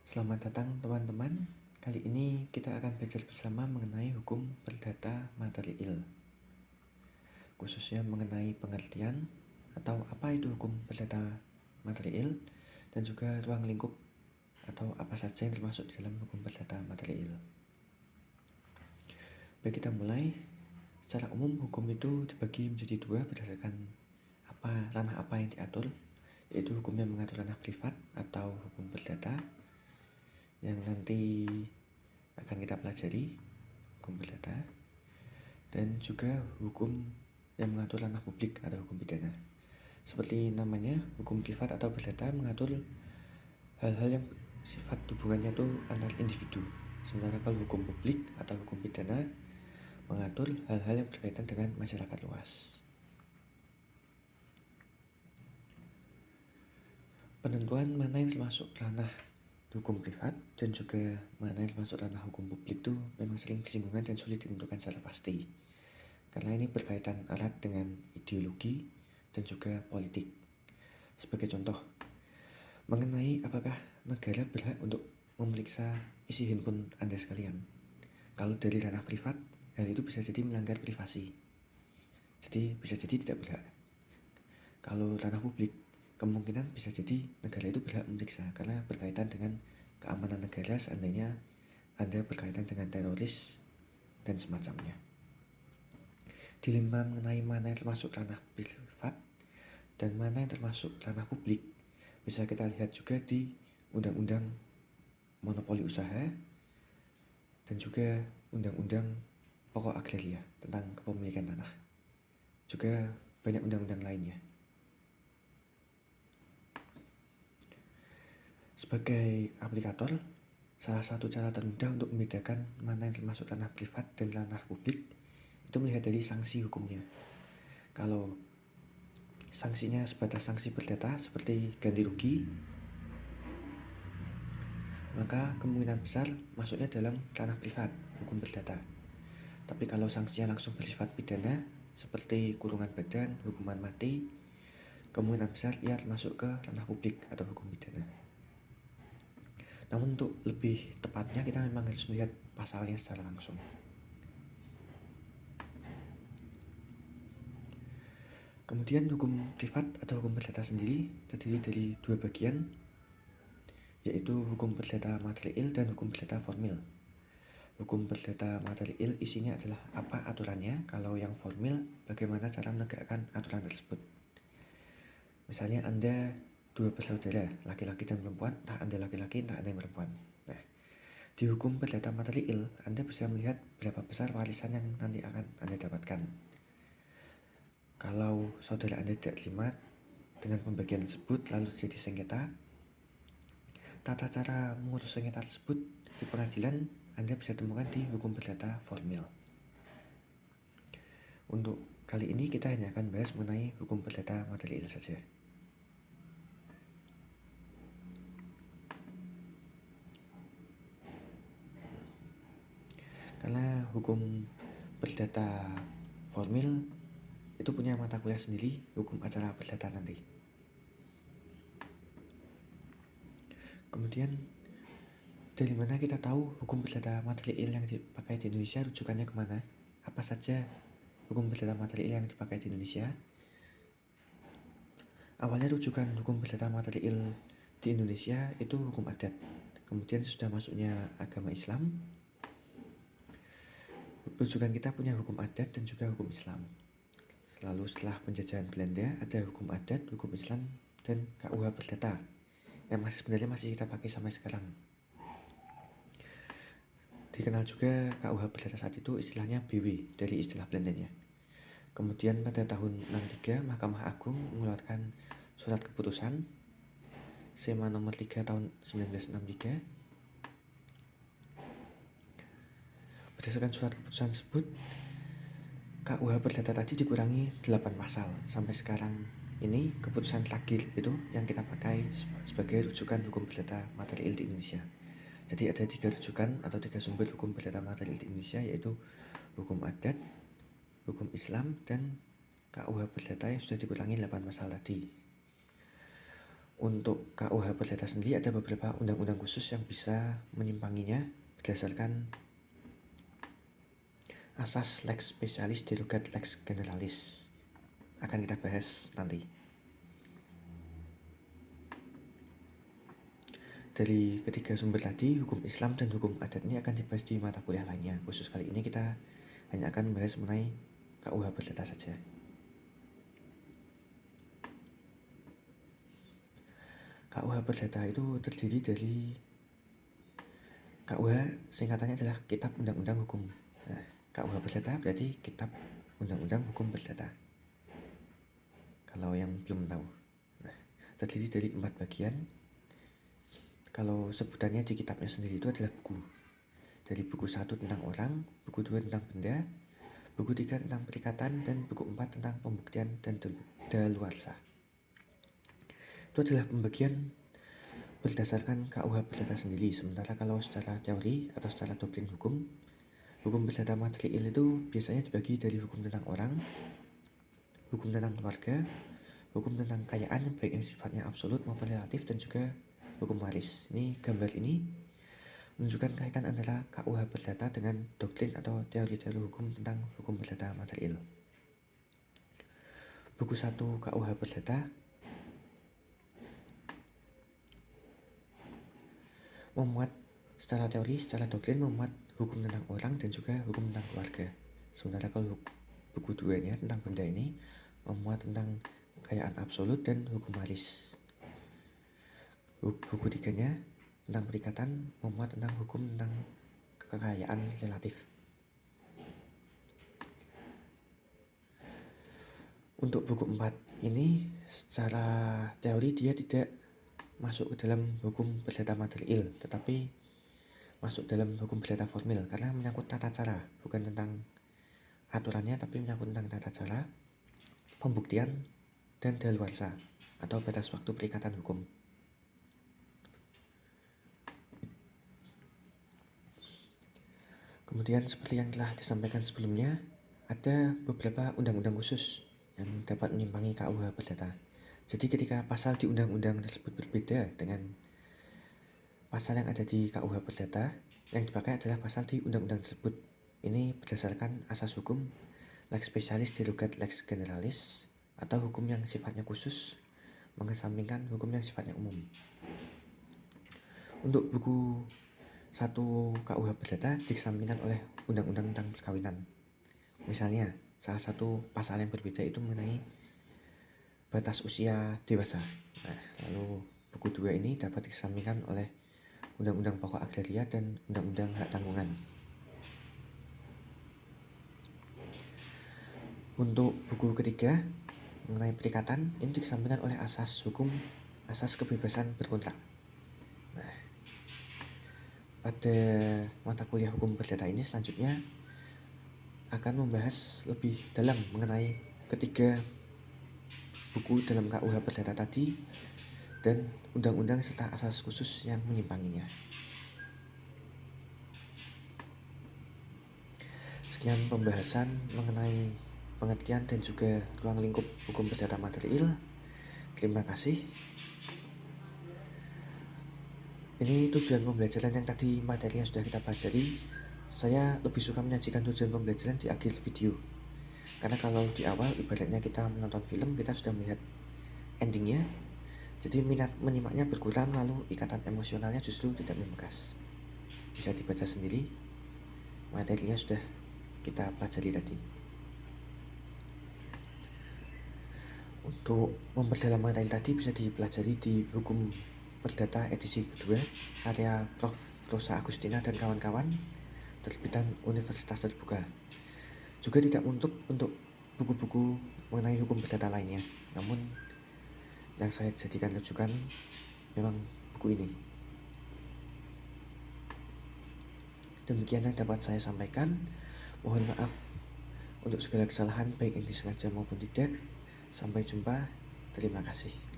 Selamat datang teman-teman. Kali ini kita akan belajar bersama mengenai hukum perdata material, khususnya mengenai pengertian atau apa itu hukum perdata material dan juga ruang lingkup atau apa saja yang termasuk di dalam hukum perdata material. Baik, kita mulai. Secara umum hukum itu dibagi menjadi dua berdasarkan ranah apa yang diatur, yaitu hukum yang mengatur ranah privat atau hukum perdata yang nanti akan kita pelajari, hukum perdata, dan juga hukum yang mengatur ranah publik atau hukum pidana. Seperti namanya, hukum privat atau perdata mengatur hal-hal yang sifat hubungannya itu antar individu. Sementara kalau hukum publik atau hukum pidana mengatur hal-hal yang berkaitan dengan masyarakat luas. Penentuan mana yang termasuk ranah hukum privat dan juga mana yang termasuk ranah hukum publik itu memang sering bersinggungan dan sulit ditentukan secara pasti, karena ini berkaitan erat dengan ideologi dan juga politik. Sebagai contoh, mengenai apakah negara berhak untuk memeriksa isi handphone Anda sekalian. Kalau dari ranah privat, hal itu bisa jadi melanggar privasi, jadi bisa jadi tidak berhak. Kalau ranah publik, kemungkinan bisa jadi negara itu berhak memeriksa karena berkaitan dengan keamanan negara seandainya Anda berkaitan dengan teroris dan semacamnya. Dilema mengenai mana yang termasuk ranah privat dan mana yang termasuk ranah publik bisa kita lihat juga di Undang-Undang Monopoli Usaha dan juga Undang-Undang Pokok Agraria tentang kepemilikan tanah. Juga banyak undang-undang lainnya. Sebagai aplikator, salah satu cara termudah untuk membedakan mana yang termasuk ranah privat dan ranah publik itu melihat dari sanksi hukumnya. Kalau sanksinya sebatas sanksi perdata seperti ganti rugi, maka kemungkinan besar masuknya dalam ranah privat, hukum perdata. Tapi kalau sanksinya langsung bersifat pidana seperti kurungan badan, hukuman mati, kemungkinan besar ia termasuk ke ranah publik atau hukum pidana. Namun untuk lebih tepatnya kita memang harus melihat pasalnya secara langsung. Kemudian hukum privat atau hukum perdata sendiri terdiri dari dua bagian, yaitu hukum perdata material dan hukum perdata formil. Hukum perdata material isinya adalah apa aturannya, kalau yang formil bagaimana cara menegakkan aturan tersebut. Misalnya Anda dua bersaudara, laki-laki dan perempuan, entah Anda laki-laki, entah Anda yang perempuan. Nah, di hukum perdata material, Anda bisa melihat berapa besar warisan yang nanti akan Anda dapatkan. Kalau saudara Anda tidak terima dengan pembagian tersebut lalu jadi sengketa, tata cara mengurus sengketa tersebut di pengadilan Anda bisa temukan di hukum perdata formil. Untuk kali ini kita hanya akan bahas mengenai hukum perdata material saja. Karena hukum perdata formil itu punya mata kuliah sendiri, hukum acara perdata nanti. Kemudian dari mana kita tahu hukum perdata material yang dipakai di Indonesia rujukannya kemana? Apa saja hukum perdata material yang dipakai di Indonesia? Awalnya rujukan hukum perdata material di Indonesia itu hukum adat. Kemudian sudah masuknya agama Islam, rujukan kita punya hukum adat dan juga hukum Islam. Lalu setelah penjajahan Belanda ada hukum adat, hukum Islam, dan KUH Perdata yang sebenarnya masih kita pakai sampai sekarang. Dikenal juga KUH Perdata saat itu istilahnya BW dari istilah Belandanya. Kemudian pada tahun 63 Mahkamah Agung mengeluarkan surat keputusan SEMA nomor 3 tahun 1963. Berdasarkan surat keputusan tersebut, KUH Perdata tadi dikurangi 8 pasal. Sampai sekarang ini keputusan terakhir itu yang kita pakai sebagai rujukan hukum perdata material di Indonesia. Jadi ada 3 rujukan atau 3 sumber hukum perdata material di Indonesia, yaitu hukum adat, hukum Islam, dan KUH Perdata yang sudah dikurangi 8 pasal tadi. Untuk KUH Perdata sendiri ada beberapa undang-undang khusus yang bisa menyimpanginya berdasarkan asas lex specialis derogat lex generalis. Akan kita bahas nanti. Dari ketiga sumber tadi, hukum Islam dan hukum adat ini akan dibahas di mata kuliah lainnya. Khusus kali ini kita hanya akan membahas mengenai KUH Perdata saja. KUH Perdata itu terdiri dari KUH, singkatannya adalah Kitab Undang-Undang Hukum. Nah, KUH Perdata berarti Kitab Undang-Undang Hukum Perdata. Kalau yang belum tahu. Nah, terdiri dari 4 bagian. Kalau sebutannya di kitabnya sendiri itu adalah buku. Dari buku 1 tentang orang, buku 2 tentang benda, buku 3 tentang perikatan, dan buku 4 tentang pembuktian dan daluarsa. Itu adalah pembagian berdasarkan KUH Perdata sendiri. Sementara kalau secara teori atau secara doktrin hukum perdata material itu biasanya dibagi dari hukum tentang orang, hukum tentang keluarga, hukum tentang kekayaan baik yang sifatnya absolut maupun relatif, dan juga hukum waris. Ini gambar ini menunjukkan kaitan antara KUH Perdata dengan doktrin atau teori-teori hukum tentang hukum perdata material. Buku 1 KUH Perdata memuat secara teori, secara doktrin memuat hukum tentang orang dan juga hukum tentang keluarga. Sementara kalau buku 2-nya tentang benda ini memuat tentang kekayaan absolut dan hukum waris. Buku 3-nya tentang perikatan memuat tentang hukum tentang kekayaan relatif. Untuk buku 4 ini secara teori dia tidak masuk ke dalam hukum perdata material, tetapi masuk dalam hukum perdata formil karena menyangkut tata cara, bukan tentang aturannya tapi menyangkut tentang tata cara, pembuktian, dan daluarsa atau batas waktu perikatan hukum. Kemudian seperti yang telah disampaikan sebelumnya, ada beberapa undang-undang khusus yang dapat menyimpangi KUH Perdata. Jadi ketika pasal di undang-undang tersebut berbeda dengan pasal yang ada di KUH Perdata, yang dipakai adalah pasal di undang-undang tersebut. Ini berdasarkan asas hukum lex specialis derogat lex generalis atau hukum yang sifatnya khusus mengesampingkan hukum yang sifatnya umum. Untuk buku 1 KUH Perdata dikesampingkan oleh undang-undang tentang perkawinan. Misalnya, salah satu pasal yang berbeda itu mengenai batas usia dewasa. Nah, lalu buku 2 ini dapat dikesampingkan oleh Undang-Undang Pokok Agraria dan Undang-Undang Hak Tanggungan. Untuk buku ketiga mengenai perikatan ini dikesampingkan oleh asas hukum asas kebebasan berkontrak. Nah, pada mata kuliah hukum perdata ini selanjutnya akan membahas lebih dalam mengenai ketiga buku dalam KUH Perdata tadi dan undang-undang serta asas khusus yang menyimpanginya. Sekian pembahasan mengenai pengertian dan juga ruang lingkup hukum perdata material. Terima kasih. Ini tujuan pembelajaran yang tadi materi yang sudah kita pelajari. Saya lebih suka menyajikan tujuan pembelajaran di akhir video. Karena kalau di awal ibaratnya kita menonton film, kita sudah melihat endingnya. Jadi minat menyimaknya berkurang, lalu ikatan emosionalnya justru tidak membekas. Bisa dibaca sendiri, materinya sudah kita pelajari tadi. Untuk memperdalam materi tadi bisa dipelajari di hukum perdata edisi kedua karya Prof. Rosa Agustina dan kawan-kawan, terbitan Universitas Terbuka. Juga tidak untuk buku-buku mengenai hukum perdata lainnya, namun yang saya jadikan rujukan memang buku ini. Demikian yang dapat saya sampaikan. Mohon maaf untuk segala kesalahan baik yang disengaja maupun tidak. Sampai jumpa. Terima kasih.